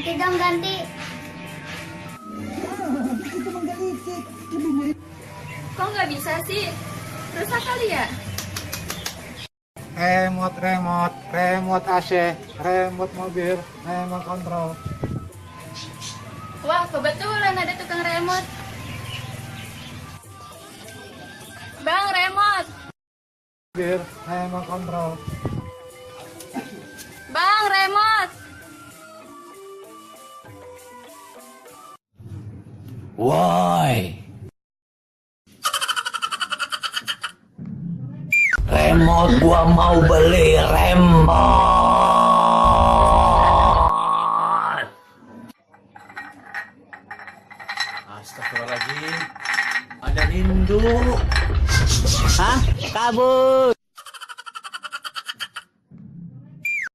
Ganti dong, ganti. Itu menggelitik. Kok nggak bisa sih? Rusak kali ya? Remote AC, remote mobil, remote kontrol. Wah, kebetulan ada tukang remote. Bang, remote. Mobil, remote kontrol. Bang, remote. Woi, remote gua mau beli remote. Astagfirullahaladzim, ada rindu. Hah? Kabur.